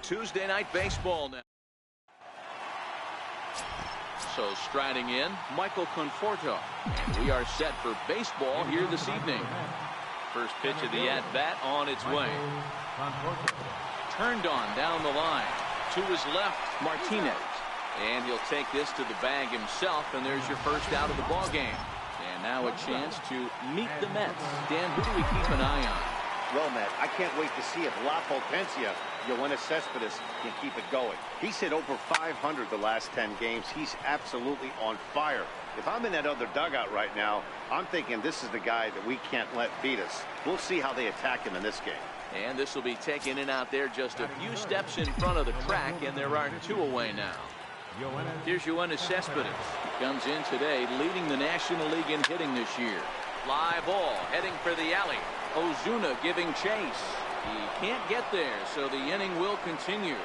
Tuesday Night Baseball now. So striding in, Michael Conforto. And we are set for baseball here this evening. First pitch of the at-bat on its way. Turned on down the line. To his left, Martinez. And he'll take this to the bag himself, and there's your first out of the ball game. And now a chance to meet the Mets. Dan, who do we keep an eye on? Well, Matt, I can't wait to see if La Potencia, Yoenis Cespedes, can keep it going. He's hit over 500 the last 10 games. He's absolutely on fire. If I'm in that other dugout right now, I'm thinking this is the guy that we can't let beat us. We'll see how they attack him in this game. And this will be taken in out there just a few steps in front of the track, and there are two away now. Here's Yoenis Cespedes. He comes in today leading the National League in hitting this year. Fly ball heading for the alley. Ozuna giving chase. He can't get there, so the inning will continue.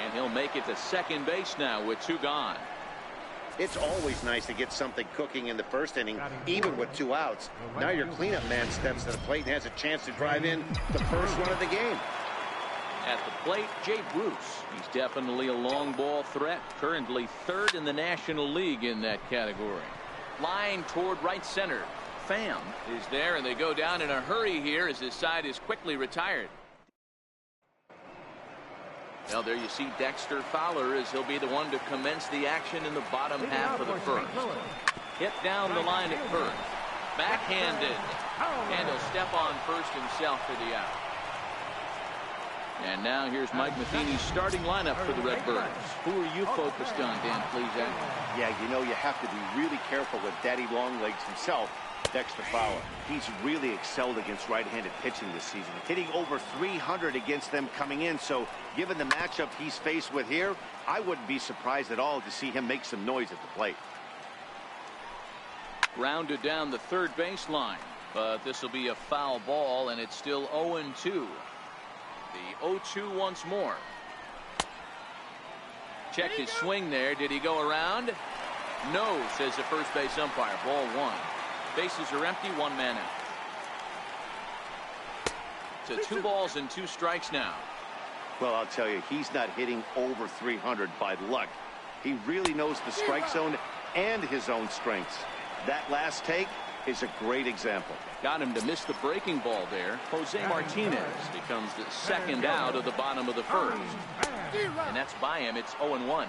And he'll make it to second base now with two gone. It's always nice to get something cooking in the first inning, even with two outs. Now your cleanup man steps to the plate and has a chance to drive in the first run of the game. At the plate, Jay Bruce. He's definitely a long ball threat. Currently third in the National League in that category. Line toward right center. Pham is there, and they go down in a hurry here as his side is quickly retired. Well, there you see Dexter Fowler as he'll be the one to commence the action in the bottom half of the first. Hit down the line at first. Backhanded. And he'll step on first himself for the out. And now here's Mike Matheny's starting lineup for the Redbirds. Who are you focused on, Dan Plesac? Yeah, you know, you have to be really careful with Daddy Longlegs himself, Dexter Fowler. He's really excelled against right-handed pitching this season, hitting over 300 against them coming in. So given the matchup he's faced with here, I wouldn't be surprised at all to see him make some noise at the plate. Grounded down the third baseline, but this will be a foul ball, and it's still 0-2. The 0-2 once more. Checked his swing there. Did he go around? No, says the first base umpire. Ball one. Bases are empty, one man out. To 2 balls and 2 strikes now. Well, I'll tell you, he's not hitting over 300 by luck. He really knows the strike zone and his own strengths. That last take is a great example. Got him to miss the breaking ball there. Jose Martinez becomes the second out of the bottom of the first. And that's by him. It's 0-1.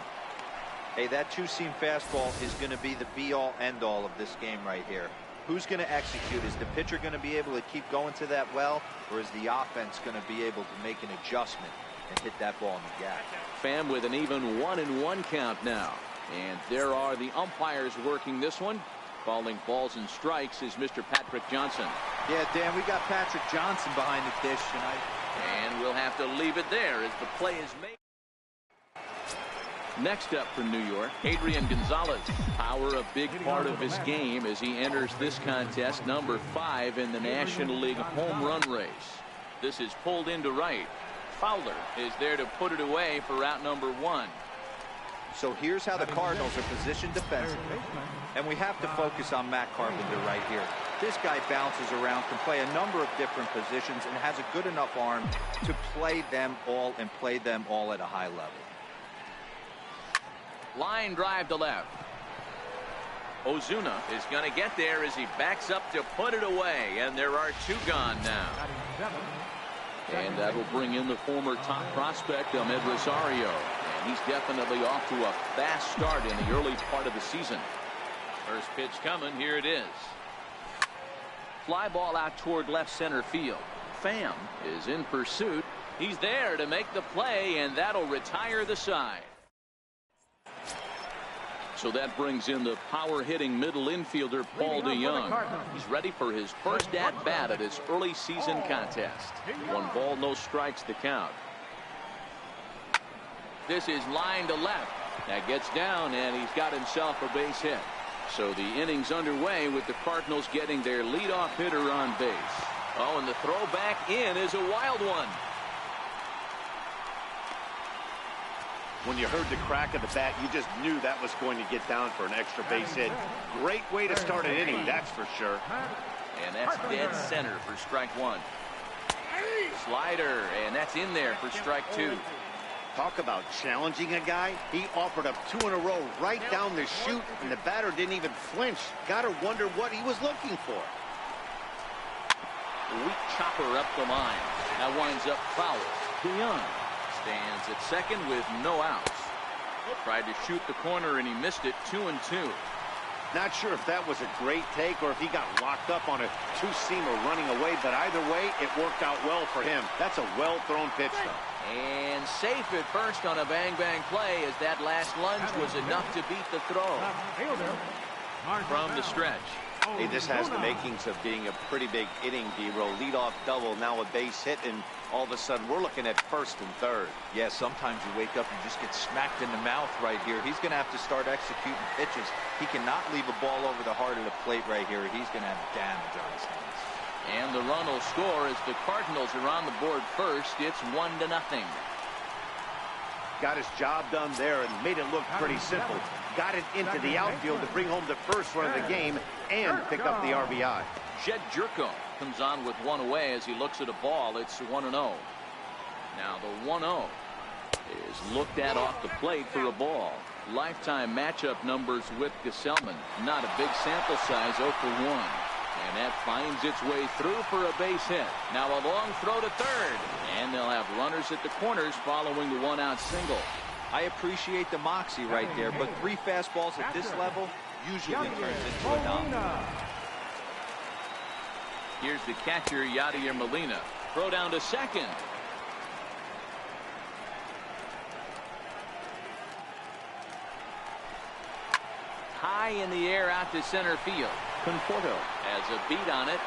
Hey, that two-seam fastball is going to be the be-all, end-all of this game right here. Who's going to execute? Is the pitcher going to be able to keep going to that well, or is the offense going to be able to make an adjustment and hit that ball in the gap? Pham with an even 1-1 count now. And there are the umpires working this one. Calling balls and strikes is Mr. Patrick Johnson. Yeah, Dan, we got Patrick Johnson behind the dish tonight. And we'll have to leave it there as the play is made. Next up from New York, Adrian Gonzalez. Power a big part of his game as he enters this contest, number 5 in the National League home run race. This is pulled into right. Fowler is there to put it away for route number 1. So here's how the Cardinals are positioned defensively. And we have to focus on Matt Carpenter right here. This guy bounces around, can play a number of different positions, and has a good enough arm to play them all and play them all at a high level. Line drive to left. Ozuna is going to get there as he backs up to put it away, and there are 2 gone now. And that will bring in the former top prospect, Ahmed Rosario. And he's definitely off to a fast start in the early part of the season. First pitch coming. Here it is. Fly ball out toward left center field. Pham is in pursuit. He's there to make the play, and that'll retire the side. So that brings in the power-hitting middle infielder, Paul DeYoung. He's ready for his first at-bat of this early season contest. 1 ball, no strikes to count. This is line to left. That gets down, and he's got himself a base hit. So the inning's underway with the Cardinals getting their leadoff hitter on base. Oh, and the throw back in is a wild one. When you heard the crack of the bat, you just knew that was going to get down for an extra base hit. Great way to start an inning, that's for sure. And that's dead center for strike 1. Slider, and that's in there for strike 2. Talk about challenging a guy. He offered up 2 in a row right down the chute, and the batter didn't even flinch. Gotta wonder what he was looking for. Weak chopper up the line. That winds up foul. DeYoung stands at second with no outs. Tried to shoot the corner and he missed it. 2-2. Not sure if that was a great take or if he got locked up on a two-seamer running away, but either way, it worked out well for him. That's a well-thrown pitch, though. And safe at first on a bang-bang play as that last lunge was enough to beat the throw. From the stretch. Hey, this has the makings of being a pretty big inning, D-roll. Leadoff double, now a base hit, and all of a sudden we're looking at first and third. Yeah, sometimes you wake up and just get smacked in the mouth right here. He's going to have to start executing pitches. He cannot leave a ball over the heart of the plate right here. He's going to have damage on his hands. And the run will score as the Cardinals are on the board first. It's 1-0. Got his job done there and made it look pretty simple. Got it into the outfield to bring home the first run of the game and pick up the RBI. Jed Jerko comes on with one away as he looks at a ball. It's 1-0. Now the 1-0 is looked at off the plate for a ball. Lifetime matchup numbers with Gesellman. Not a big sample size, 0 for 1. And that finds its way through for a base hit. Now a long throw to third. And they'll have runners at the corners following the one-out single. I appreciate the moxie right there, but 3 fastballs at this level usually turns into a domino. Here's the catcher, Yadier Molina. Throw down to second. High in the air out to center field. Conforto has a beat on it.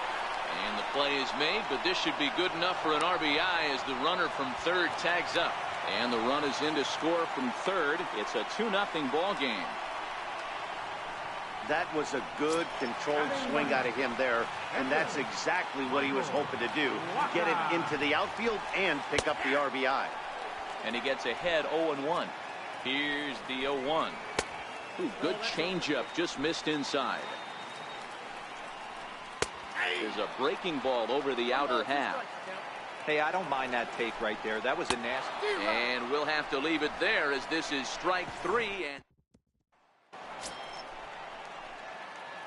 And the play is made, but this should be good enough for an RBI as the runner from third tags up. And the run is in to score from third. It's a 2-0 ball game. That was a good controlled swing out of him there, and that's exactly what he was hoping to do. Get it into the outfield and pick up the RBI. And he gets ahead 0-1. Here's the 0-1. Ooh, good changeup, just missed inside. There's a breaking ball over the outer half. Hey, I don't mind that take right there. That was a nasty. And we'll have to leave it there as this is strike 3.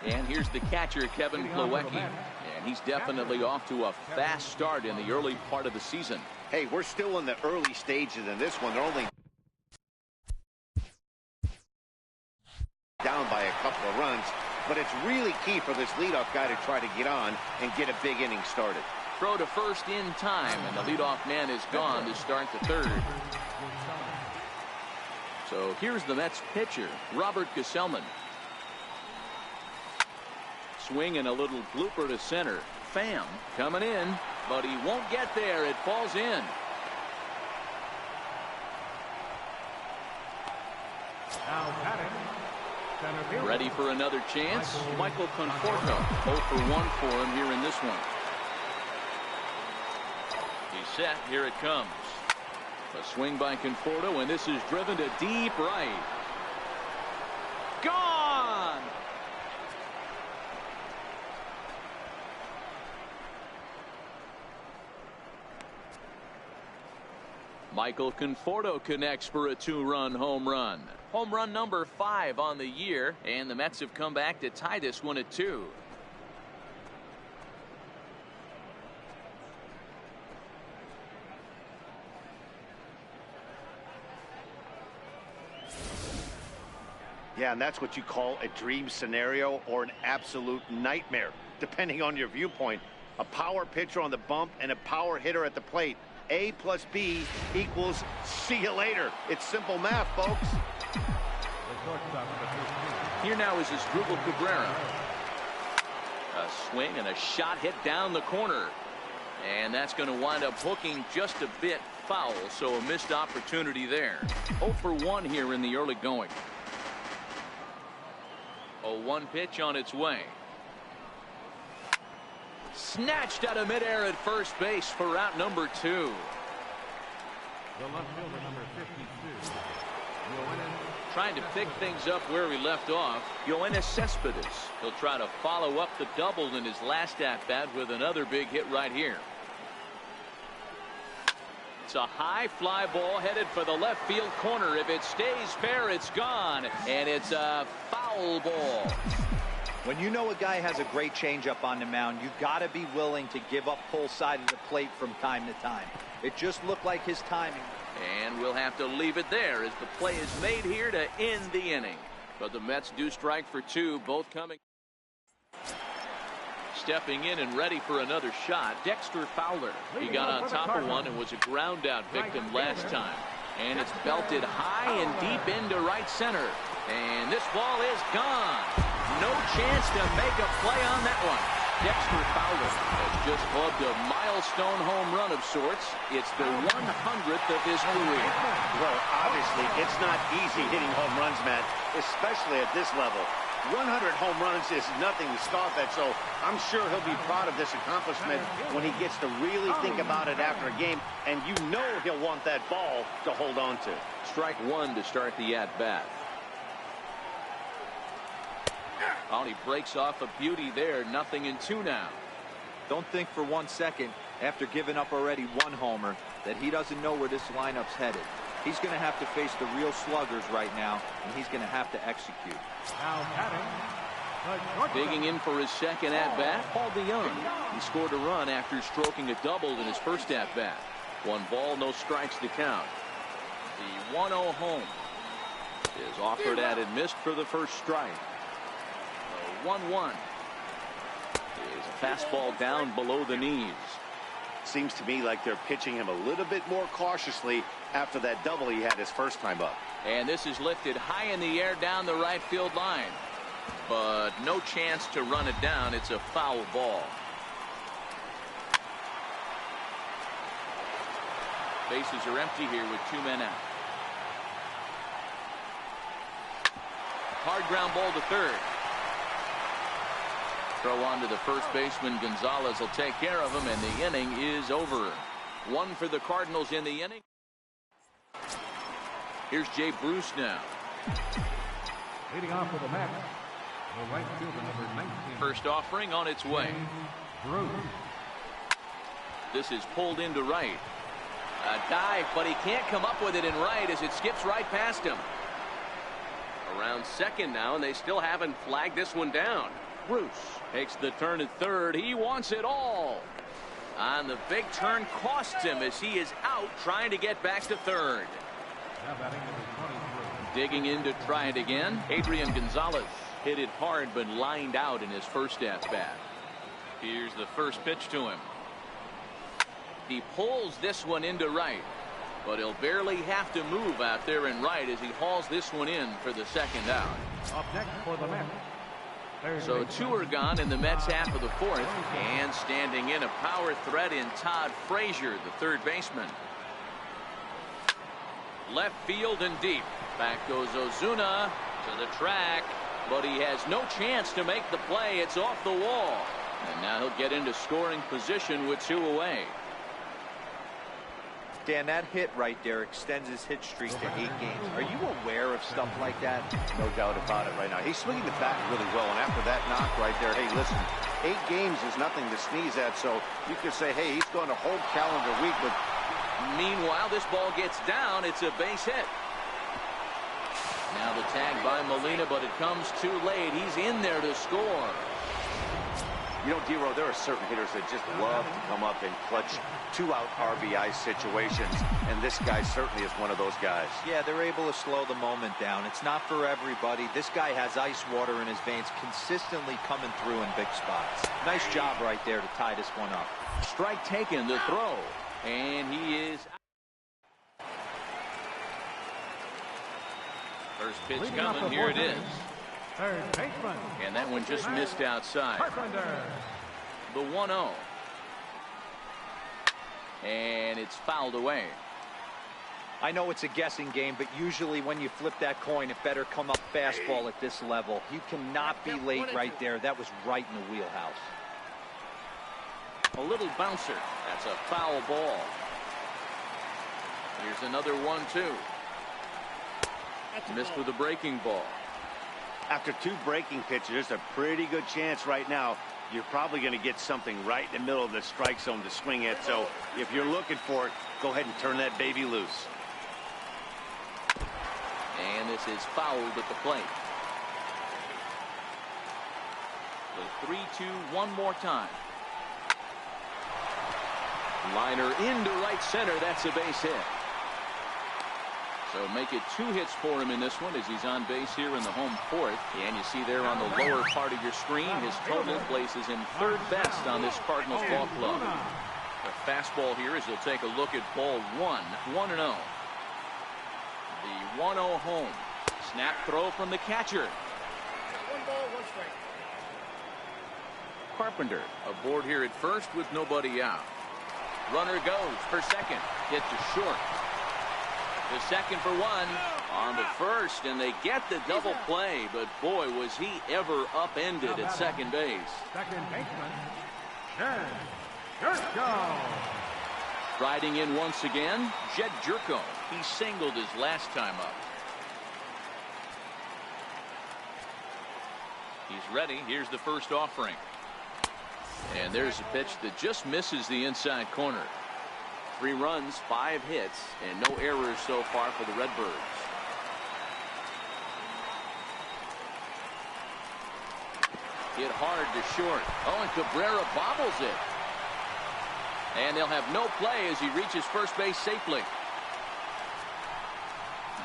And here's the catcher, Kevin Plawecki. And he's definitely off to a fast start in the early part of the season. Hey, we're still in the early stages in this one. They're only down by a couple of runs. But it's really key for this leadoff guy to try to get on and get a big inning started. Throw to first in time, and the leadoff man is gone to start the third. So here's the Mets pitcher, Robert Gesellman. Swing and a little blooper to center. Pham coming in, but he won't get there. It falls in. Ready for another chance. Michael Conforto, 0 for 1 for him here in this one. He's set. Here it comes. A swing by Conforto, and this is driven to deep right. Gone! Michael Conforto connects for a 2-run home run. Home run number 5 on the year, and the Mets have come back to tie this one at 2. Yeah, and that's what you call a dream scenario or an absolute nightmare, depending on your viewpoint. A power pitcher on the bump and a power hitter at the plate. A plus B equals see you later. It's simple math, folks. Here now is Asdrubal Cabrera. A swing and a shot hit down the corner. And that's going to wind up hooking just a bit foul, so a missed opportunity there. 0 for 1 here in the early going. 0-1 pitch on its way. Snatched out of midair at first base for out number 2. The left fielder, number 52. Trying to pick things up where he left off. Yoenis Cespedes. He'll try to follow up the double in his last at bat with another big hit right here. It's It's a high fly ball headed for the left field corner. If it stays fair, it's gone, and it's a foul ball. When you know a guy has a great changeup on the mound, you got to be willing to give up pull side of the plate from time to time. It just looked like his timing. And we'll have to leave it there as the play is made here to end the inning. But the Mets do strike for two, both coming. Stepping in and ready for another shot, Dexter Fowler. He got on top of one and was a ground out victim last time. And it's belted high and deep into right center. And this ball is gone. No chance to make a play on that one. Dexter Fowler has just clubbed a milestone home run of sorts. It's the 100th of his career. Well, obviously, it's not easy hitting home runs, Matt, especially at this level. 100 home runs is nothing to scoff at, so I'm sure he'll be proud of this accomplishment when he gets to really think about it after a game, and you know he'll want that ball to hold on to. Strike one to start the at-bat. Oh, he breaks off a beauty there. 0-2 now. Don't think for 1 second, after giving up already one homer, that he doesn't know where this lineup's headed. He's going to have to face the real sluggers right now, and he's going to have to execute. Now batting. Digging in for his second at-bat, Paul DeYoung. He scored a run after stroking a double in his first at-bat. 1 ball, no strikes to count. The 1-0 home is offered at and missed for the first strike. 1-1 is a fastball down below the knees. Seems to me like they're pitching him a little bit more cautiously after that double he had his first time up. And this is lifted high in the air down the right field line. But no chance to run it down. It's a foul ball. Bases are empty here with 2 men out. Hard ground ball to third. Throw on to the first baseman. Gonzalez will take care of him, and the inning is over. 1 for the Cardinals in the inning. Here's Jay Bruce now. Leading off for the Mets, the right fielder number 19. First offering on its way. Bruce. This is pulled into right. A dive, but he can't come up with it in right as it skips right past him. Around second now, and they still haven't flagged this one down. Bruce takes the turn at third. He wants it all. On the big turn costs him as he is out trying to get back to third. Now batting number 23. Digging in to try it again. Adrian Gonzalez hit it hard but lined out in his first at-bat. Here's the first pitch to him. He pulls this one into right, but he'll barely have to move out there in right as he hauls this one in for the second out. Up next for the Mets. So 2 are gone in the Mets half of the fourth, and standing in a power threat in Todd Frazier, the third baseman. Left field and deep. Back goes Ozuna to the track, but he has no chance to make the play. It's off the wall, and now he'll get into scoring position with 2 away. Dan, that hit right there extends his hit streak to 8 games. Are you aware of stuff like that? No doubt about it right now. He's swinging the bat really well, and after that knock right there, hey, listen, 8 games is nothing to sneeze at, so you could say, hey, he's going a whole calendar week, but meanwhile, this ball gets down. It's a base hit. Now the tag by Molina, but it comes too late. He's in there to score. You know, Dero, there are certain hitters that just love to come up and clutch 2-out RBI situations, and this guy certainly is one of those guys. Yeah, they're able to slow the moment down. It's not for everybody. This guy has ice water in his veins, consistently coming through in big spots. Nice job right there to tie this one up. Strike taken, the throw, and he is out. First pitch coming, here it is. Third baseman. And that one just missed outside. Carpenter. The 1-0. And it's fouled away. I know it's a guessing game, but usually when you flip that coin, it better come up fastball at this level. You cannot be late right there. That was right in the wheelhouse. A little bouncer. That's a foul ball. Here's another 1-2. Missed with a breaking ball. After 2 breaking pitches, there's a pretty good chance right now you're probably going to get something right in the middle of the strike zone to swing at. So if you're looking for it, go ahead and turn that baby loose. And this is fouled at the plate. The 3-2 one more time. Liner into right center. That's a base hit. So make it 2 hits for him in this one as he's on base here in the home 4th. And you see there on the lower part of your screen, his total places him 3rd best on this Cardinals ball club. The fastball here as he'll take a look at ball 1, 1-0. The 1-0 home. Snap throw from the catcher. 1 ball, 1 strike. Carpenter aboard here at first with nobody out. Runner goes for second. Hit to short. The second for 1 on the first, and they get the double play, but boy, was he ever upended at second base. Second baseman, Jed Jerko. Riding in once again, Jed Jerko. He singled his last time up. He's ready. Here's the first offering. And there's a pitch that just misses the inside corner. 3 runs, 5 hits, and no errors so far for the Redbirds. Hit hard to short. Oh, and Cabrera bobbles it. And they'll have no play as he reaches first base safely.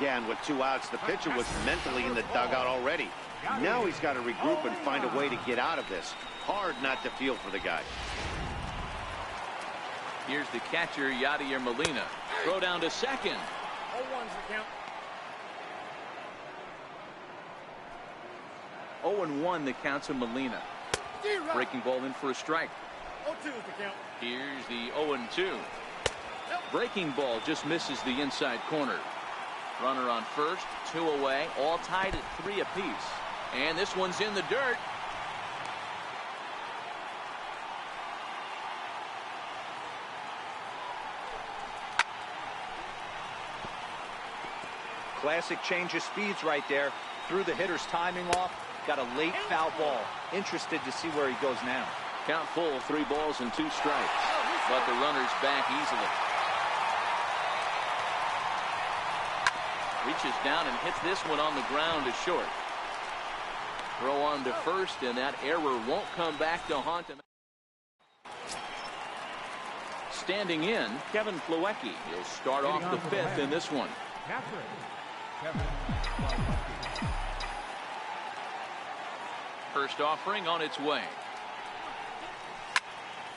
Yeah, and with 2 outs, the pitcher was mentally in the dugout already. Now he's got to regroup and find a way to get out of this. Hard not to feel for the guy. Here's the catcher, Yadier Molina. Throw down to second. 0-1's the count. 0-1 the count to Molina. Breaking ball in for a strike. 0-2 is the count. Here's the 0-2. Breaking ball just misses the inside corner. Runner on first, 2 away, all tied at 3 apiece. And this one's in the dirt. Classic change of speeds right there. Threw the hitter's timing off. Got a late foul ball. Interested to see where he goes now. Count full, 3 balls and 2 strikes. But the runner's back easily. Reaches down and hits this one on the ground to short. Throw on to first, and that error won't come back to haunt him. Standing in, Kevin Plawecki. He'll start off the 5th in this one. First offering on its way.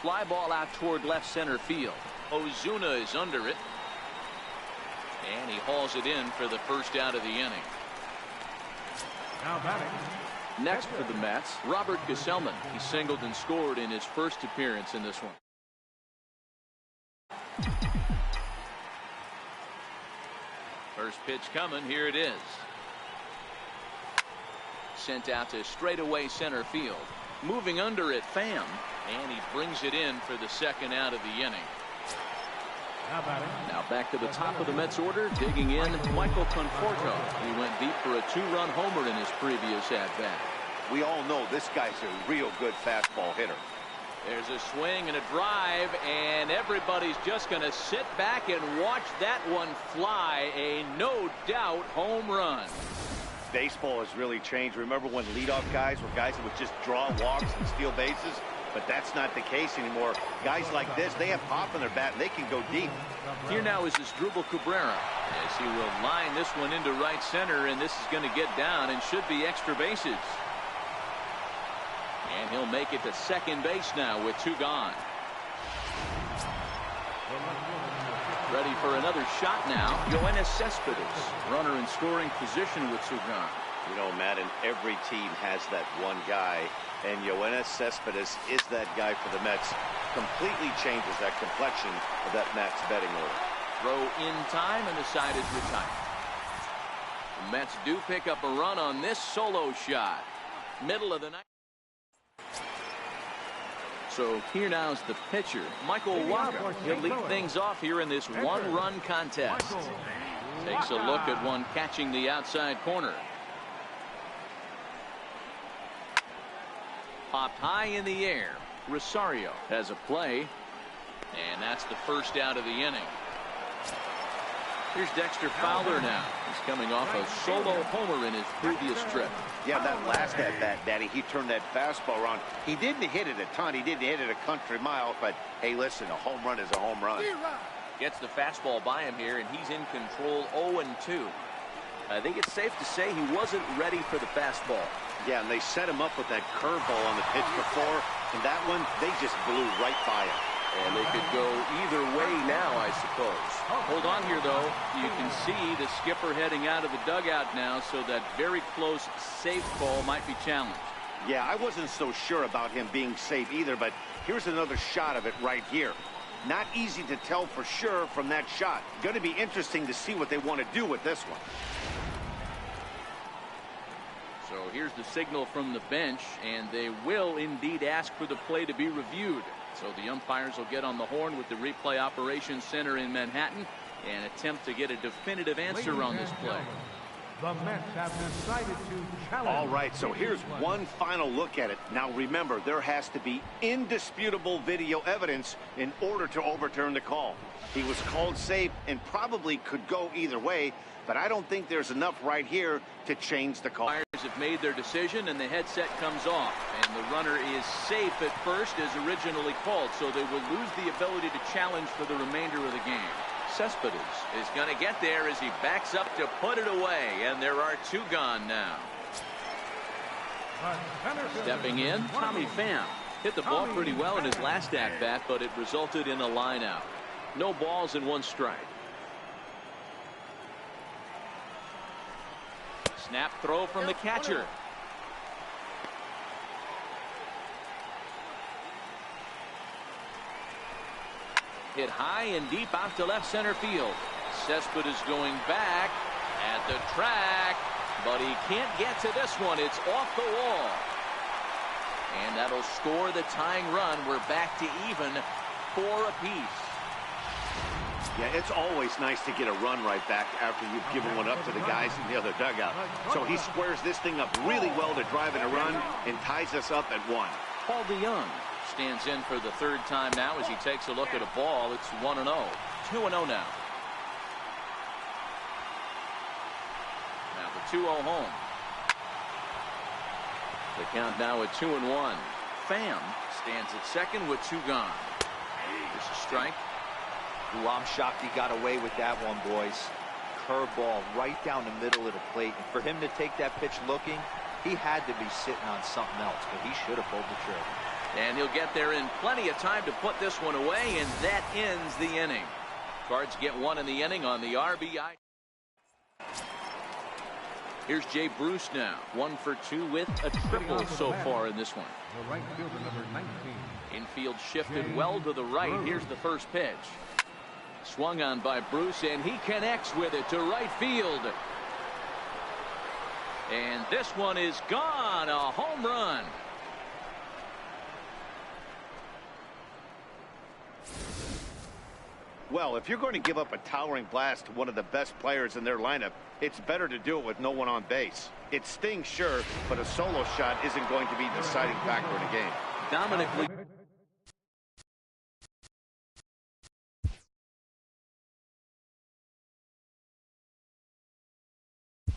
Fly ball out toward left center field. Ozuna is under it. And he hauls it in for the first out of the inning. Now batting. Next for the Mets, Robert Gesellman. He singled and scored in his first appearance in this one. First pitch coming. Here it is. Sent out to straightaway center field. Moving under it, Pham. And he brings it in for the second out of the inning. Now back to the top of the Mets order, digging in, Michael Conforto. He went deep for a 2-run homer in his previous at-bat. We all know this guy's a real good fastball hitter. There's a swing and a drive, and everybody's just going to sit back and watch that one fly. A no-doubt home run. Baseball has really changed. Remember when leadoff guys were guys that would just draw walks and steal bases? But that's not the case anymore. Guys like this, they have pop in their bat, and they can go deep. Here now is Asdrubal Cabrera as he will line this one into right center, and this is going to get down and should be extra bases. And he'll make it to second base now with 2 gone. Ready for another shot now. Yoenis Cespedes, runner in scoring position with 2 gone. You know, Matt, and every team has that one guy, and Yoenis Cespedes is that guy for the Mets. Completely changes that complexion of that Mets betting order. Throw in time, and the side is retired. The Mets do pick up a run on this solo shot. Middle of the night. So here now is the pitcher, Michael Wacha. He'll lead things off here in this 1-run contest. Takes a look at one catching the outside corner. Popped high in the air. Rosario has a play, and that's the first out of the inning. Here's Dexter Fowler now. He's coming off a solo homer in his previous trip. Yeah, that last at bat, Daddy, he turned that fastball around. He didn't hit it a ton. He didn't hit it a country mile. But, hey, listen, a home run is a home run. Gets the fastball by him here, and he's in control 0-2. I think it's safe to say he wasn't ready for the fastball. Yeah, and they set him up with that curveball on the pitch before. And that one, they just blew right by him. And they could go either way now, I suppose. Hold on here, though. You can see the skipper heading out of the dugout now, so that very close safe ball might be challenged. Yeah, I wasn't so sure about him being safe either, but here's another shot of it right here. Not easy to tell for sure from that shot. Going to be interesting to see what they want to do with this one. So here's the signal from the bench, and they will indeed ask for the play to be reviewed. So the umpires will get on the horn with the replay operations center in Manhattan and attempt to get a definitive answer on this play. The Mets have decided to challenge. All right, so here's one final look at it. Now remember, there has to be indisputable video evidence in order to overturn the call. He was called safe and probably could go either way, but I don't think there's enough right here to change the call. Umpires have made their decision, and the headset comes off, and the runner is safe at first as originally called, so they will lose the ability to challenge for the remainder of the game. Cespedes is going to get there as he backs up to put it away, and there are two gone now. Stepping in, Tommy Pham hit the ball pretty well in his last at-bat, but it resulted in a line out. No balls and one strike. Snap throw from the catcher. Hit high and deep out to left center field. Cespedes going back at the track, but he can't get to this one. It's off the wall. And that'll score the tying run. We're back to even 4 apiece. Yeah, it's always nice to get a run right back after you've given one up to the guys in the other dugout. So he squares this thing up really well to drive in a run and ties us up at 1. Paul DeYoung stands in for the third time now as he takes a look at a ball. It's 1-0. 2-0 now. Now the 2-0 home. The count now at 2-1. Pham stands at second with 2 gone. There's a strike. Ooh, I'm shocked he got away with that one, boys. Curveball right down the middle of the plate. And for him to take that pitch looking, he had to be sitting on something else, but he should have pulled the trigger. And he'll get there in plenty of time to put this one away, and that ends the inning. Cards get 1 in the inning on the RBI. Here's Jay Bruce now, 1 for 2 with a triple so far in this one. The right fielder, number 19. Infield shifted well to the right. Here's the first pitch. Swung on by Bruce, and he connects with it to right field. And this one is gone. A home run. Well, if you're going to give up a towering blast to one of the best players in their lineup, it's better to do it with no one on base. It stings, sure, but a solo shot isn't going to be the deciding factor in a game. Dominic Lee.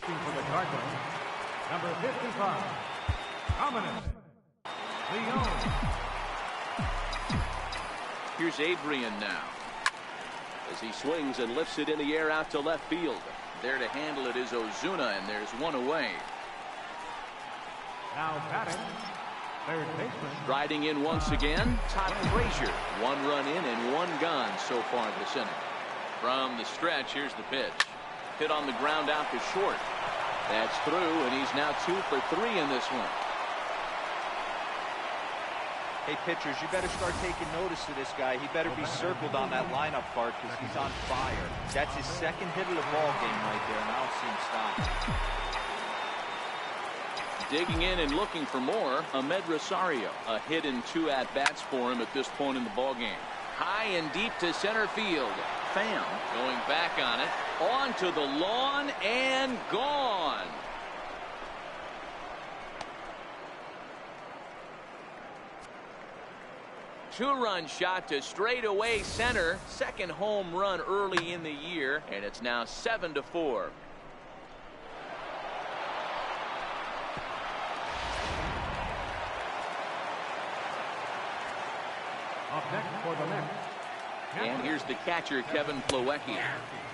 For the Cardinals, number 55, Dominic Leone. Here's Adrian now as he swings and lifts it in the air out to left field. There to handle it is Ozuna, and there's one away. Now batting, third baseman. Riding in once again, Todd Frazier. 1 run in and 1 gone so far this inning. From the stretch, here's the pitch. Hit on the ground out to short. That's through, and he's now 2 for 3 in this one. Hey, pitchers, you better start taking notice of this guy. He better be circled on that lineup card because he's on fire. That's his second hit of the ball game right there, and I don't see him stop. Digging in and looking for more, Ahmed Rosario. A hit in 2 at-bats for him at this point in the ball game. High and deep to center field. Pham going back on it. Onto the lawn and gone. 2-run shot to straightaway center. Second home run early in the year, and it's now 7-4. Up next for the Mets. And here's the catcher, Kevin Plawecki,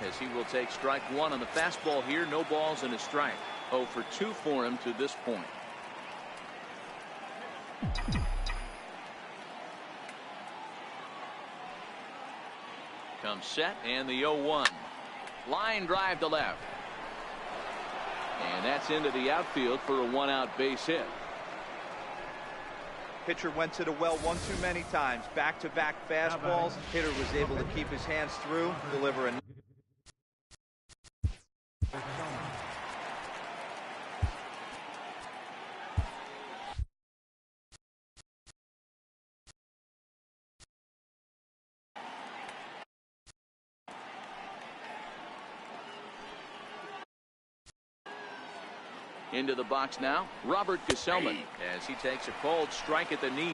as he will take strike one on the fastball here. No balls and a strike. 0 for 2 for him to this point. Comes set, and the 0-1. Line drive to left. And that's into the outfield for a 1-out base hit. Pitcher went to the well one too many times. Back-to-back fastballs. Hitter was able to keep his hands through, deliver a into the box now, Robert Gesellman, as he takes a cold strike at the knee.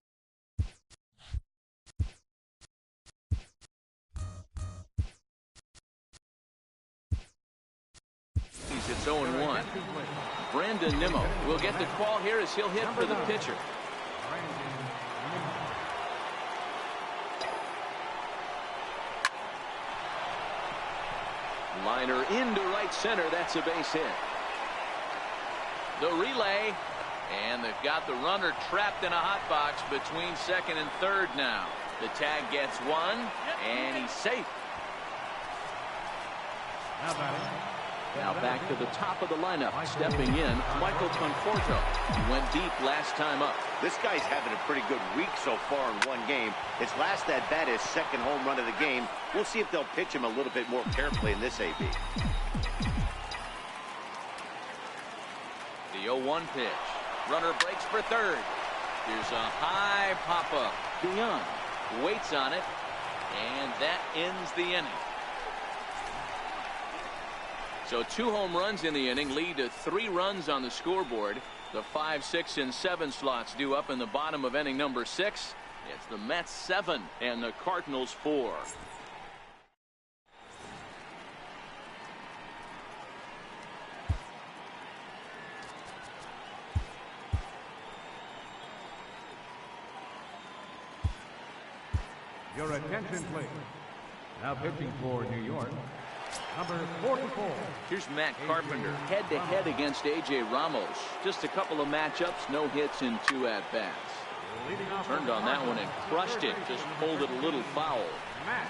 It's 0-1. Brandon Nimmo will get the call here as he'll hit for the pitcher. Liner into right center. That's a base hit. The relay, and they've got the runner trapped in a hot box between second and third now. The tag gets one, and he's safe. Now back to the top of the lineup, stepping in, Michael Conforto. He went deep last time up. This guy's having a pretty good week so far in one game. His last at bat, his second home run of the game. We'll see if they'll pitch him a little bit more carefully in this AB. The 0-1 pitch. Runner breaks for third. Here's a high pop-up. Beyond waits on it, and that ends the inning. So 2 home runs in the inning lead to 3 runs on the scoreboard. The 5, 6, and 7 slots due up in the bottom of inning number 6. It's the Mets 7 and the Cardinals 4. Your attention, please. Now pitching for New York, number 44. Here's Matt Carpenter head-to-head against A.J. Ramos. Just a couple of matchups, no hits in 2 at-bats. Turned on that one and crushed it, just pulled it a little foul. Matt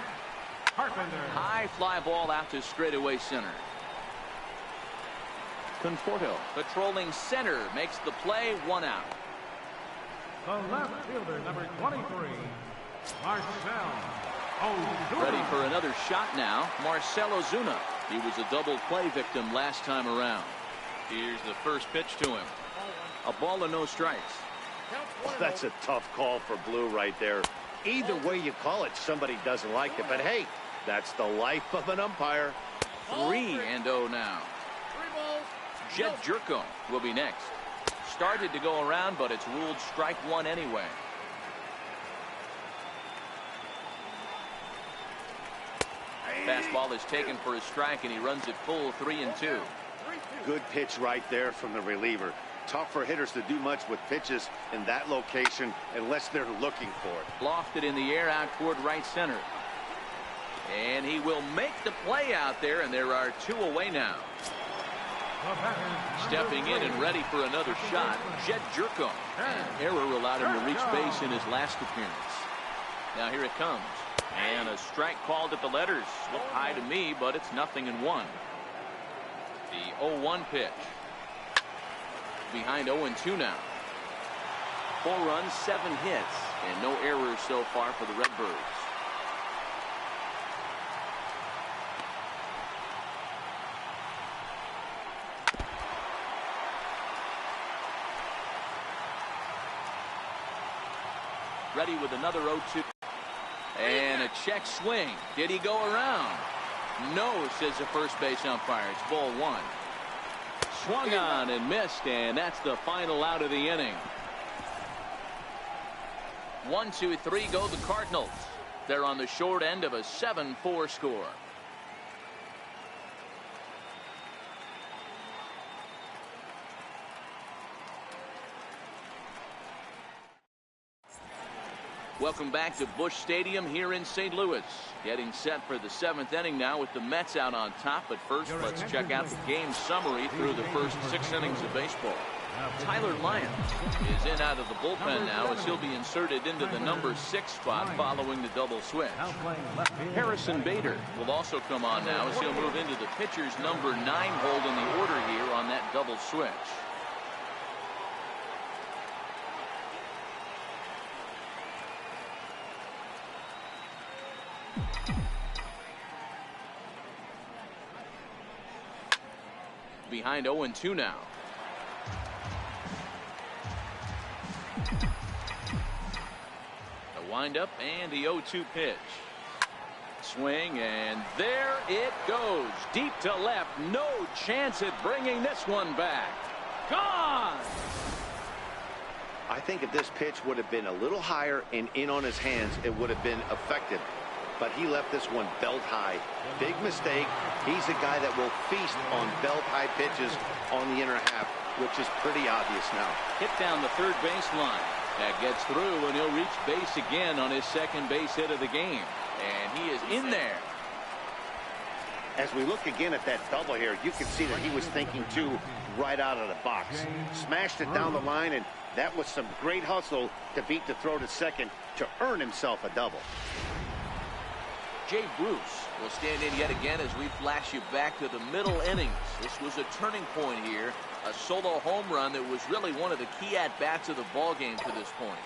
Carpenter. High fly ball out to straightaway center. Conforto patrolling center makes the play, 1 out. The left fielder, number 23, Marcell Ozuna. Ready for another shot now, Marcell Ozuna. He was a double play victim last time around. Here's the first pitch to him. A ball and no strikes. Oh, that's a tough call for Blue right there. Either way you call it, somebody doesn't like it. But hey, that's the life of an umpire. 3-0 now. Jed Jerko will be next. Started to go around, but it's ruled strike 1 anyway. Fastball is taken for a strike, and he runs it full 3-2. Good pitch right there from the reliever. Tough for hitters to do much with pitches in that location unless they're looking for it. Lofted in the air out toward right center. And he will make the play out there, and there are 2 away now. Stepping in and ready for another shot, Jed Jerko. An error allowed him to reach base in his last appearance. Now here it comes. And a strike called at the letters. Looked high to me, but it's 0-1. The 0-1 pitch. Behind 0-2 now. 4 runs, 7 hits, and no errors so far for the Redbirds. Ready with another 0-2. And a check swing. Did he go around? No, says the first base umpire. It's ball 1. Swung on and missed, and that's the final out of the inning. 1, 2, 3 go the Cardinals. They're on the short end of a 7-4 score. Welcome back to Busch Stadium here in St. Louis. Getting set for the 7th inning now with the Mets out on top. But first, let's check out the game summary through the first 6 innings of baseball. Tyler Lyons is in out of the bullpen now as he'll be inserted into the number 6 spot following the double switch. Harrison Bader will also come on now as he'll move into the pitcher's number 9 hold in the order here on that double switch. Behind 0-2 now. The windup and the 0-2 pitch. Swing, and there it goes. Deep to left. No chance at bringing this one back. Gone! I think if this pitch would have been a little higher and in on his hands, it would have been effective. But he left this one belt high. Big mistake. He's a guy that will feast on belt high pitches on the inner half, which is pretty obvious now. Hit down the third baseline. That gets through, and he'll reach base again on his second base hit of the game. And he is in there. As we look again at that double here, you can see that he was thinking too right out of the box. Smashed it down the line, and that was some great hustle to beat the throw to second to earn himself a double. Jay Bruce will stand in yet again as we flash you back to the middle innings. This was a turning point here. A solo home run that was really one of the key at-bats of the ballgame to this point.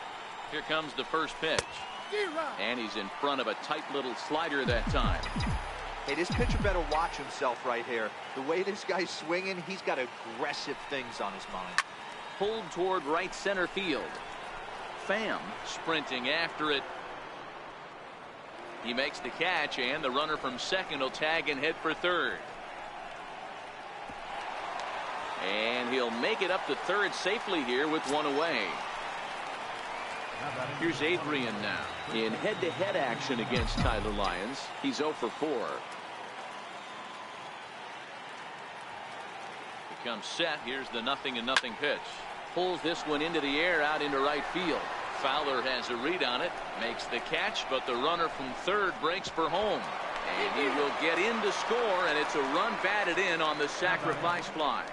Here comes the first pitch. And he's in front of a tight little slider that time. Hey, this pitcher better watch himself right here. The way this guy's swinging, he's got aggressive things on his mind. Pulled toward right center field. Pham sprinting after it. He makes the catch, and the runner from second will tag and head for third. And he'll make it up to third safely here with one away. Here's Adrian now in head-to-head action against Tyler Lyons. He's 0 for 4. He comes set. Here's the 0-0 pitch. Pulls this one into the air out into right field. Fowler has a read on it, makes the catch, but the runner from third breaks for home. And he will get in to score, and it's a run batted in on the sacrifice fly.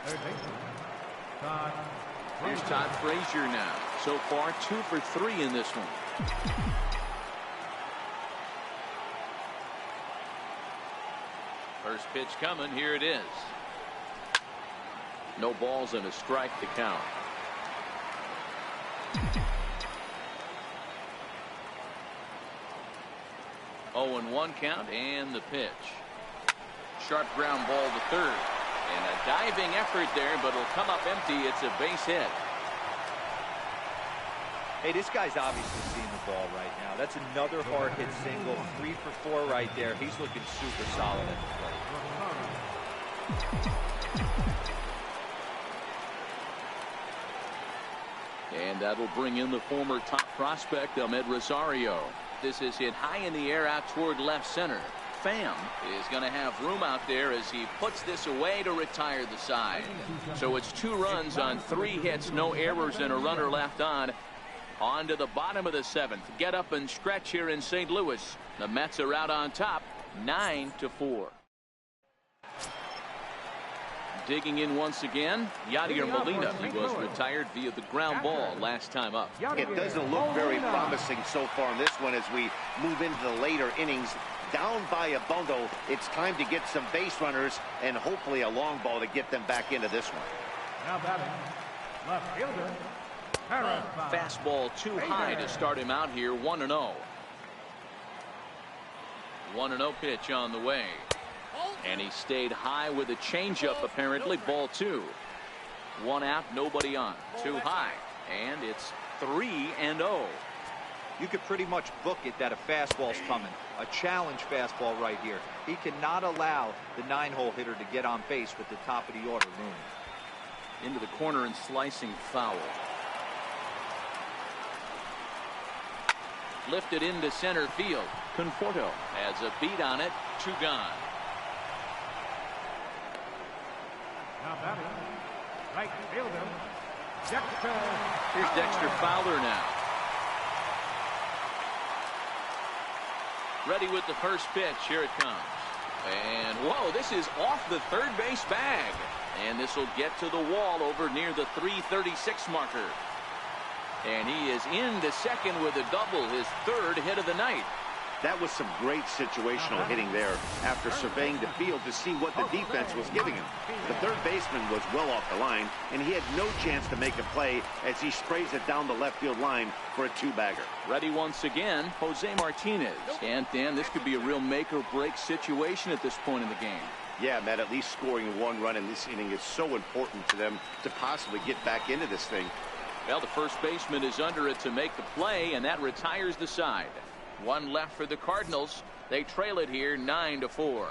Here's Todd Frazier now. So far, 2 for 3 in this one. First pitch coming. Here it is. No balls and a strike to count. Oh, and 1 count, and the pitch. Sharp ground ball to third. And a diving effort there, but it'll come up empty. It's a base hit. Hey, this guy's obviously seeing the ball right now. That's another hard hit single. 3 for 4 right there. He's looking super solid at the plate. And that'll bring in the former top prospect, Ahmed Rosario. This is hit high in the air out toward left center. Pham is going to have room out there as he puts this away to retire the side. So it's 2 runs on 3 hits, no errors, and a runner left on. On to the bottom of the 7th. Get up and stretch here in St. Louis. The Mets are out on top, 9-4. Digging in once again, Yadier Molina. He was retired via the ground ball last time up. It doesn't look very promising so far in this one as we move into the later innings. Down by a bundle, it's time to get some base runners and hopefully a long ball to get them back into this one. Now batting, left fielder, Fastball too high to start him out here. 1-0. 1-0 pitch on the way. And he stayed high with a changeup, apparently. Ball 2. 1 out, nobody on. Too high. And it's 3-0. You could pretty much book it that a fastball's coming. A challenge fastball right here. He cannot allow the 9-hole hitter to get on base with the top of the order looming. Into the corner and slicing foul. Lifted into center field. Conforto has a beat on it. 2 gone. Now batting, right fielder, Dexter. Here's Dexter Fowler now. Ready with the first pitch. Here it comes. And whoa, this is off the third base bag. And this will get to the wall over near the 336 marker. And he is into second with a double, his 3rd hit of the night. That was some great situational hitting there after surveying the field to see what the defense was giving him. The third baseman was well off the line, and he had no chance to make a play as he sprays it down the left field line for a 2-bagger. Ready once again, Jose Martinez. And Dan, this could be a real make-or-break situation at this point in the game. Yeah, Matt, at least scoring 1 run in this inning is so important to them to possibly get back into this thing. Well, the first baseman is under it to make the play, and that retires the side. 1 left for the Cardinals. They trail it here 9-4.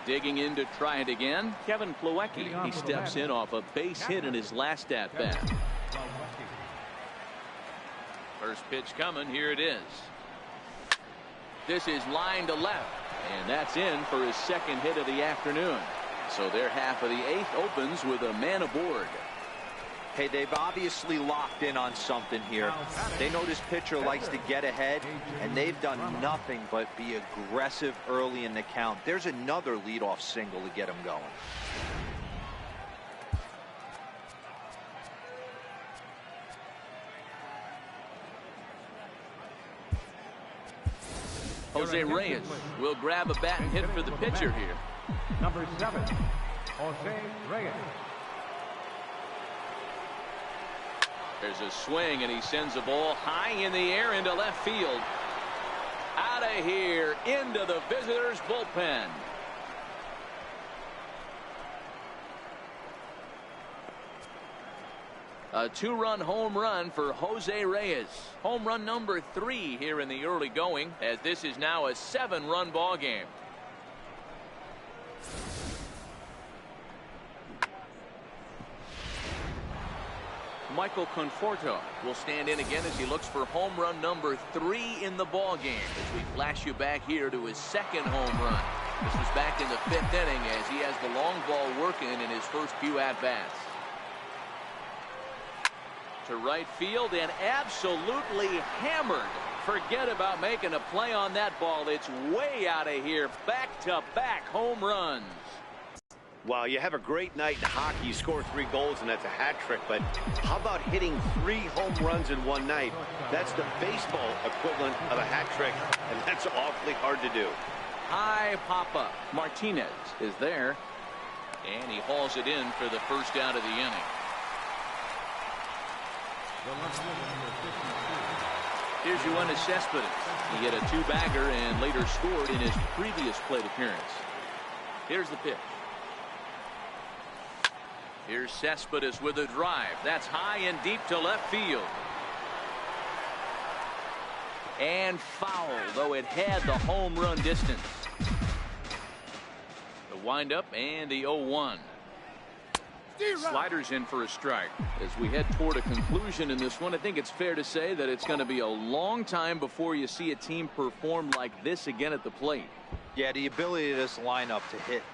Digging in to try it again, Kevin Plawecki. He steps in off a base hit in his last at-bat. First pitch coming. Here it is. This is line to left, and that's in for his 2nd hit of the afternoon. So their half of the 8th opens with a man aboard. Hey, they've obviously locked in on something here. They know this pitcher likes to get ahead, and they've done nothing but be aggressive early in the count. There's another leadoff single to get him going. Jose Reyes will grab a bat and hit for the pitcher here. Number 7, Jose Reyes. There's a swing, and he sends a ball high in the air into left field. Out of here, into the visitors' bullpen. A 2-run home run for Jose Reyes. Home run number 3 here in the early going, as this is now a 7-run ball game. Michael Conforto will stand in again as he looks for home run number 3 in the ball game, as we flash you back here to his 2nd home run. This was back in the 5th inning as he has the long ball working in his first few at-bats. To right field and absolutely hammered. Forget about making a play on that ball. It's way out of here. Back-to-back home runs. Wow, you have a great night in hockey. You score 3 goals, and that's a hat trick. But how about hitting 3 home runs in one night? That's the baseball equivalent of a hat trick, and that's awfully hard to do. High pop-up. Martinez is there, and he hauls it in for the first out of the inning. Here's Yoenis Cespedes. He hit a 2-bagger and later scored in his previous plate appearance. Here's the pitch. Here's Cespedes with a drive. That's high and deep to left field. And foul, though it had the home run distance. The windup and the 0-1. Sliders in for a strike. As we head toward a conclusion in this one, I think it's fair to say that it's going to be a long time before you see a team perform like this again at the plate. Yeah, the ability of this lineup to hit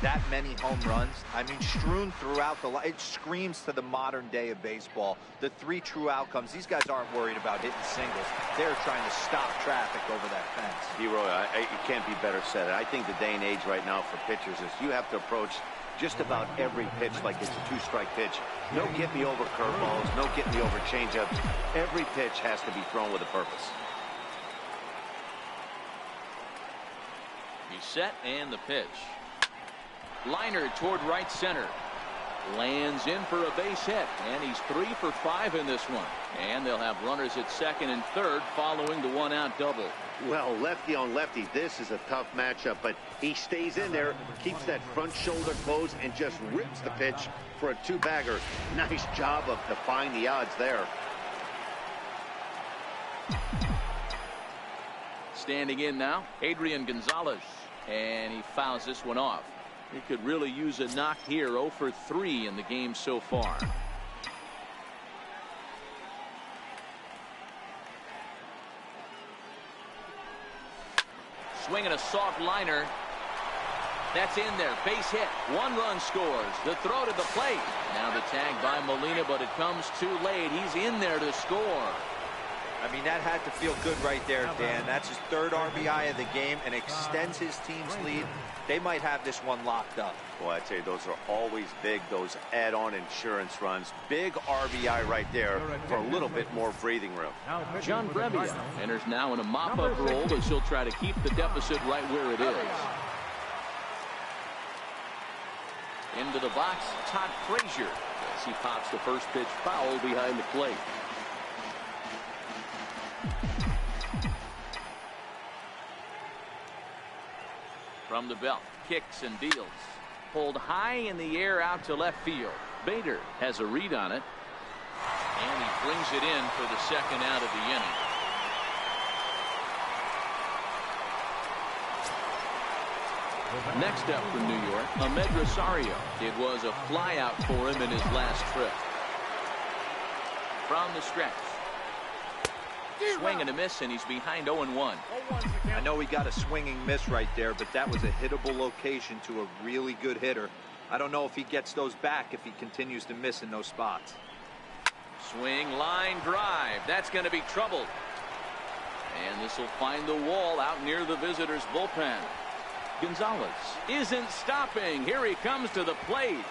that many home runs, I mean, strewn throughout the line, it screams to the modern day of baseball. The 3 true outcomes. These guys aren't worried about hitting singles. They're trying to stop traffic over that fence. Hero, it can't be better said. I think the day and age right now for pitchers is you have to approach just about every pitch like it's a 2-strike pitch. No get me over curveballs, no get me over changeups. Every pitch has to be thrown with a purpose. He's set, and the pitch. Liner toward right center. Lands in for a base hit, and he's 3 for 5 in this one. And they'll have runners at 2nd and 3rd following the 1-out double. Well, lefty on lefty, this is a tough matchup, but he stays in there, keeps that front shoulder closed, and just rips the pitch for a 2-bagger. Nice job of defying the odds there. Standing in now, Adrian Gonzalez. And he fouls this one off. He could really use a knock here. 0 for 3 in the game so far. Swinging a soft liner. That's in there. Base hit. 1 run scores. The throw to the plate. Now the tag by Molina, but it comes too late. He's in there to score. I mean, that had to feel good right there, Dan. That's his 3rd RBI of the game and extends his team's lead. They might have this one locked up. Well, I tell you, those are always big, those add-on insurance runs. Big RBI right there for a little bit more breathing room. John Brevia enters now in a mop-up role as he'll try to keep the deficit right where it is. Into the box, Todd Frazier, as he pops the first pitch foul behind the plate. From the belt, kicks and deals. Pulled high in the air out to left field. Bader has a read on it. And he brings it in for the 2nd out of the inning. Next up from New York, Ahmed Rosario. It was a flyout for him in his last trip. From the stretch. Swing and a miss, and he's behind 0-1. I know he got a swinging miss right there, but that was a hittable location to a really good hitter. I don't know if he gets those back if he continues to miss in those spots. Swing, line drive. That's going to be troubled. And this will find the wall out near the visitors' bullpen. Gonzalez isn't stopping. Here he comes to the plate.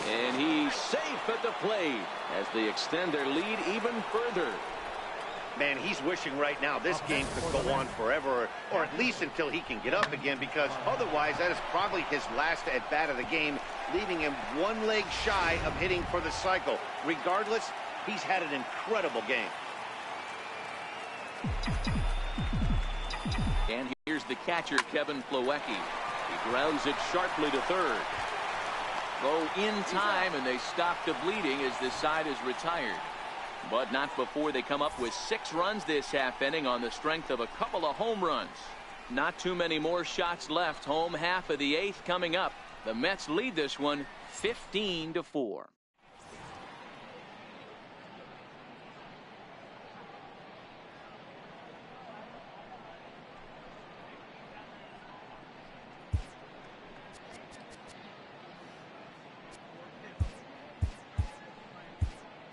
And he's safe at the plate as they extend their lead even further. Man, he's wishing right now this game could go on forever, or at least until he can get up again, because otherwise that is probably his last at-bat of the game, leaving him 1 leg shy of hitting for the cycle. Regardless, he's had an incredible game. And here's the catcher, Kevin Plawecki. He grounds it sharply to third. Go in time, and they stop the bleeding as this side is retired. But not before they come up with 6 runs this half inning on the strength of a couple of home runs. Not too many more shots left. Home half of the 8th coming up. The Mets lead this one 15-4.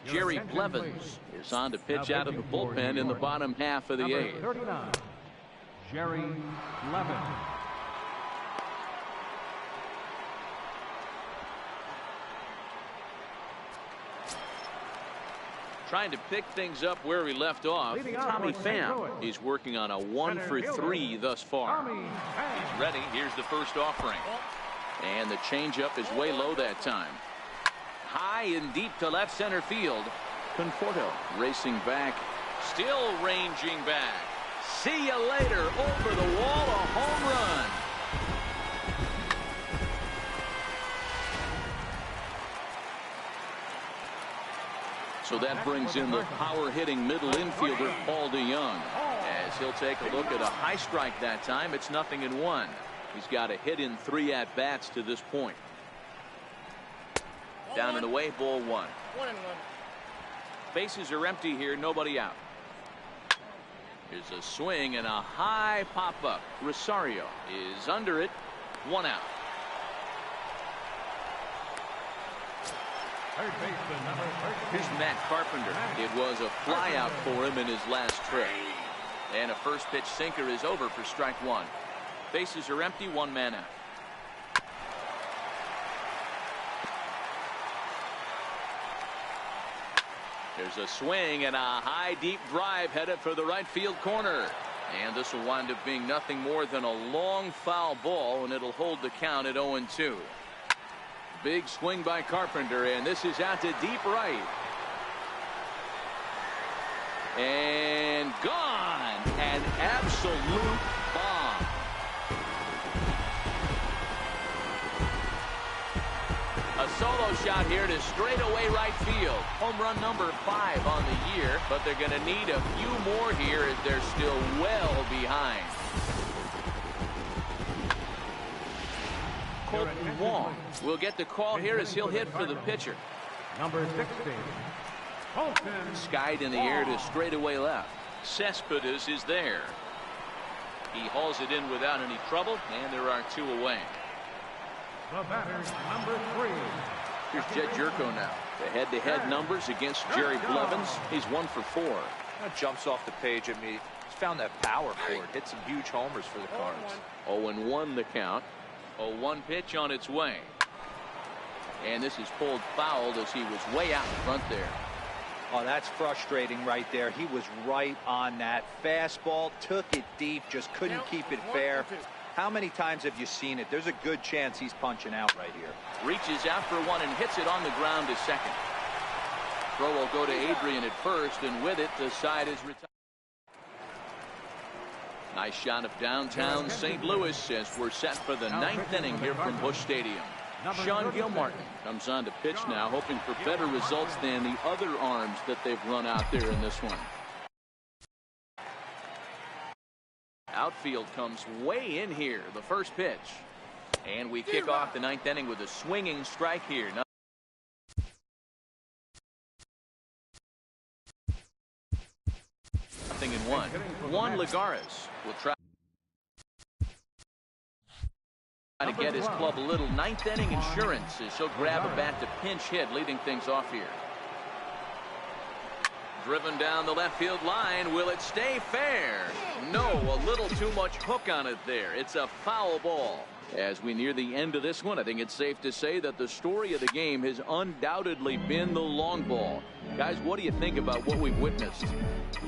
Jerry Blevins is on to pitch out of the bullpen in the bottom half of the 8th. 39, Jerry Blevins. Trying to pick things up where he left off. Tommy Pham. He's working on a 1 for 3 thus far. He's ready. Here's the first offering. And the changeup is way low that time. High and deep to left center field. Conforto racing back. Still ranging back. See you later. Over the wall. A home run. So that brings in the power-hitting middle infielder, Paul DeYoung. As he'll take a look at a high strike that time, it's 0-1. He's got a hit in 3 at-bats to this point. Down and away, ball 1. 1-1. Bases are empty here, nobody out. Here's a swing and a high pop-up. Rosario is under it. 1 out. Here's Matt Carpenter. It was a flyout for him in his last trip. And a first pitch sinker is over for strike 1. Bases are empty, 1 man out. There's a swing and a high deep drive headed for the right field corner. And this will wind up being nothing more than a long foul ball, and it'll hold the count at 0-2. Big swing by Carpenter, and this is out to deep right. And gone. An absolute bomb. A solo shot here to straightaway right field. Home run number 5 on the year, but they're going to need a few more here as they're still well behind. Colton Wong will get the call here as he'll hit for the pitcher. Number 60, Colton. Skied in the air to straightaway left. Cespedes is there. He hauls it in without any trouble, and there are 2 away. The batter, number 3. Here's Jed Jerko now. The head-to-head numbers against Jerry Blevins. He's 1 for 4. That jumps off the page at me. He's found that power for it. Hit some huge homers for the Cards. 0-1 the count. 0-1 pitch on its way. And this is pulled foul as he was way out in front there. Oh, that's frustrating right there. He was right on that fastball, took it deep, just couldn't keep it fair. How many times have you seen it? There's a good chance he's punching out right here. Reaches out for one and hits it on the ground to second. Throw will go to Adrian at first, and with it, the side is retired. Nice shot of downtown St. Louis as we're set for the 9th inning here from Busch Stadium. Sean Gilmartin comes on to pitch now, hoping for better results than the other arms that they've run out there in this one. Outfield comes way in here, the first pitch. And we kick off the 9th inning with a swinging strike here. Nothing in 1. Juan Lagares will try to get his club a little 9th inning insurance as he'll grab a bat to pinch hit, leading things off here. Driven down the left field line. Will it stay fair? No, a little too much hook on it there. It's a foul ball. As we near the end of this one, I think it's safe to say that the story of the game has undoubtedly been the long ball. Guys, what do you think about what we've witnessed?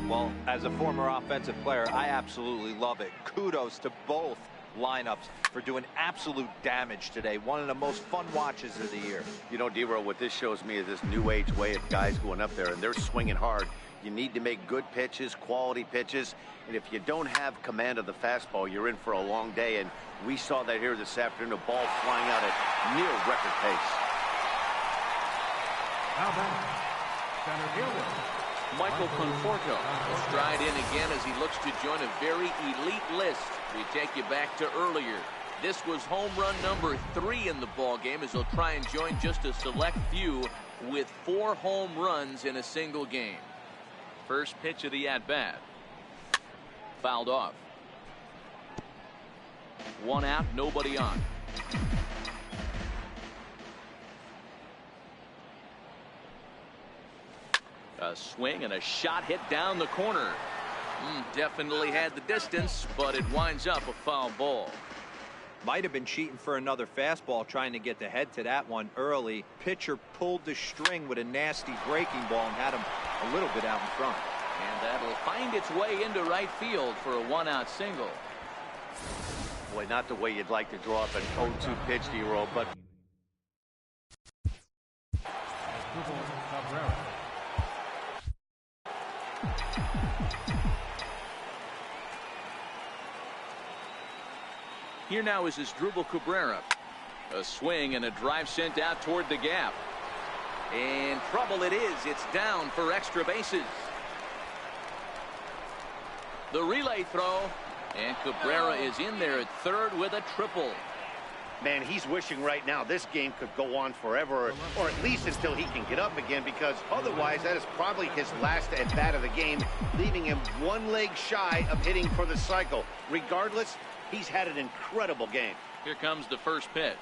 Well, as a former offensive player, I absolutely love it. Kudos to both lineups for doing absolute damage today. One of the most fun watches of the year. You know, D-Row, what this shows me is this new age way of guys going up there and they're swinging hard. You need to make good pitches, quality pitches, and if you don't have command of the fastball, you're in for a long day, and we saw that here this afternoon, a ball flying out at near record pace. Now back, center fielder Michael Conforto will stride in again as he looks to join a very elite list. We take you back to earlier. This was home run number 3 in the ball game as he'll try and join just a select few with 4 home runs in a single game. First pitch of the at-bat. Fouled off. 1 out, nobody on. A swing and a shot hit down the corner. Definitely had the distance, but it winds up a foul ball. Might have been cheating for another fastball, trying to get the head to that one early. Pitcher pulled the string with a nasty breaking ball and had him a little bit out in front. And that'll find its way into right field for a 1-out single. Boy, not the way you'd like to draw up an 0-2 pitch, D-Row, but here now is Asdrubal Cabrera. A swing and a drive sent out toward the gap. And trouble it is. It's down for extra bases. The relay throw. And Cabrera is in there at third with a triple. man, he's wishing right now this game could go on forever, or at least until he can get up again, because otherwise that is probably his last at-bat of the game, leaving him one leg shy of hitting for the cycle. Regardless, he's had an incredible game. Here comes the first pitch.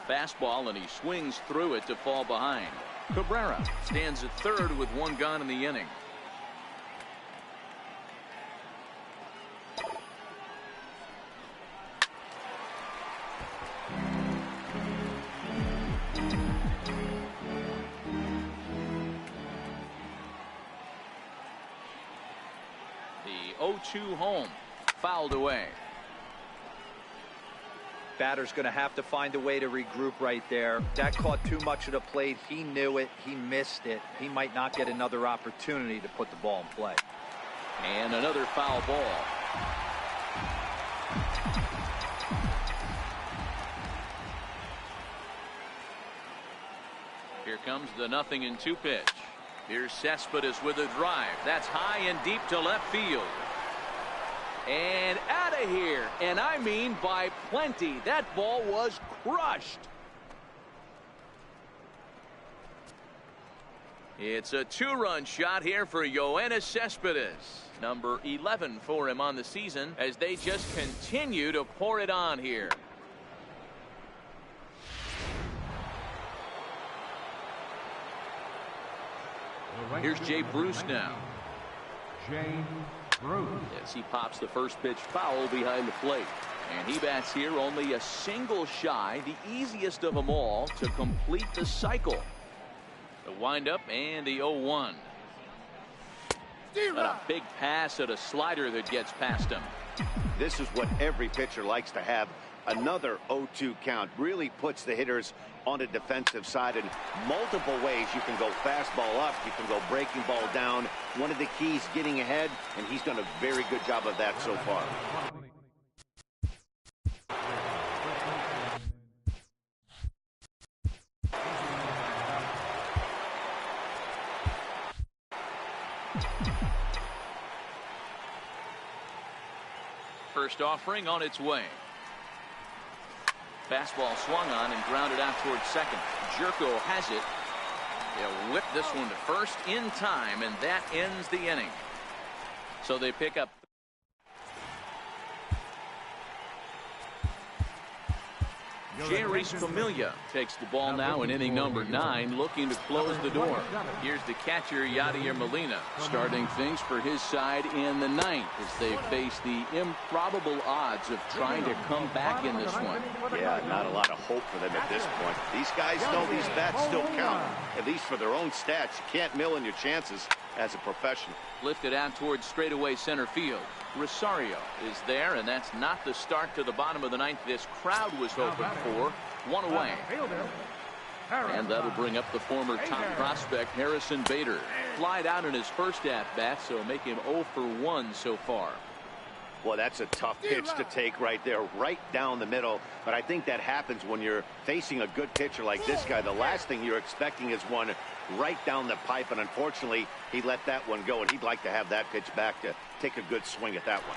Fastball, and he swings through it to fall behind. Cabrera stands at third with one gone in the inning. The 0-2 home, fouled away. Batter's going to have to find a way to regroup right there. That caught too much of the plate. He knew it. He missed it. He might not get another opportunity to put the ball in play. And another foul ball. Here comes the 0-2 pitch. Here's Cespedes with a drive. That's high and deep to left field. And at a of here, and I mean by plenty. That ball was crushed. It's a two-run shot here for Yoenis Cespedes. Number 11 for him on the season as they just continue to pour it on here. Here's Jay Bruce now. Jay Bruce. As he pops the first pitch foul behind the plate. And he bats here only a single shy, the easiest of them all to complete the cycle. The windup and the 0-1. And a big pass at a slider that gets past him. This is what every pitcher likes to have. Another 0-2 count really puts the hitters on the defensive side in multiple ways. You can go fastball up, you can go breaking ball down. One of the keys, getting ahead, and he's done a very good job of that so far. First offering on its way. Fastball swung on and grounded out towards second. Jerko has it. He'll whip this one to first in time, and that ends the inning. So they pick up. Jerry's Familia takes the ball now in inning number 9, looking to close the door. Here's the catcher, Yadier Molina, starting things for his side in the 9th as they face the improbable odds of trying to come back in this one. Yeah, not a lot of hope for them at this point. These guys know these bats still count, at least for their own stats. You can't mill in your chances as a professional. Lifted out towards straightaway center field. Rosario is there, and that's not the start to the bottom of the 9th this crowd was hoping for. One away. And that'll bring up the former top prospect, Harrison Bader. Flied out in his first at-bat, so make him 0 for 1 so far. Well, that's a tough pitch to take right there, right down the middle. But I think that happens when you're facing a good pitcher like this guy. The last thing you're expecting is one right down the pipe, and unfortunately, he let that one go, and he'd like to have that pitch back to take a good swing at that one.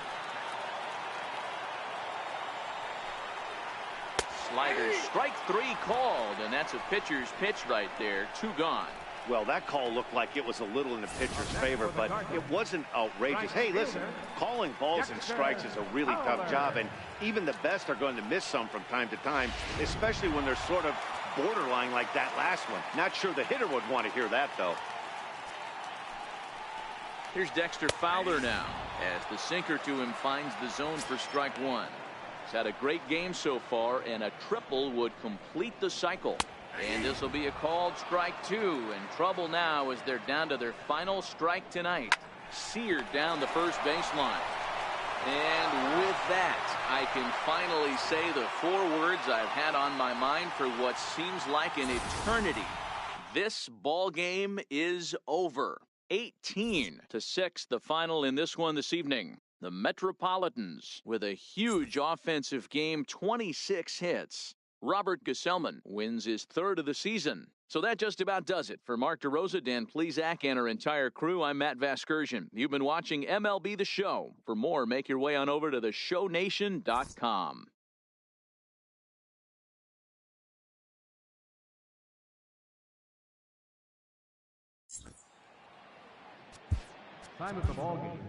Slider, strike 3 called, and that's a pitcher's pitch right there. 2 gone. Well, that call looked like it was a little in the pitcher's favor, but it wasn't outrageous. Hey, listen, calling balls and strikes is a really tough job, and even the best are going to miss some from time to time, especially when they're sort of borderline like that last one. Not sure the hitter would want to hear that, though. Here's Dexter Fowler now, as the sinker to him finds the zone for strike 1. He's had a great game so far, and a triple would complete the cycle. And this will be a called strike 2, and trouble now as they're down to their final strike tonight. Seared down the first baseline. And with that, I can finally say the 4 words I've had on my mind for what seems like an eternity. This ball game is over. 18-6, the final in this one this evening. The Metropolitans with a huge offensive game, 26 hits. Robert Gesellman wins his 3rd of the season. So that just about does it. For Mark DeRosa, Dan Plesac, and our entire crew, I'm Matt Vasgersian. You've been watching MLB The Show. For more, make your way on over to theshownation.com. Time of the ball game.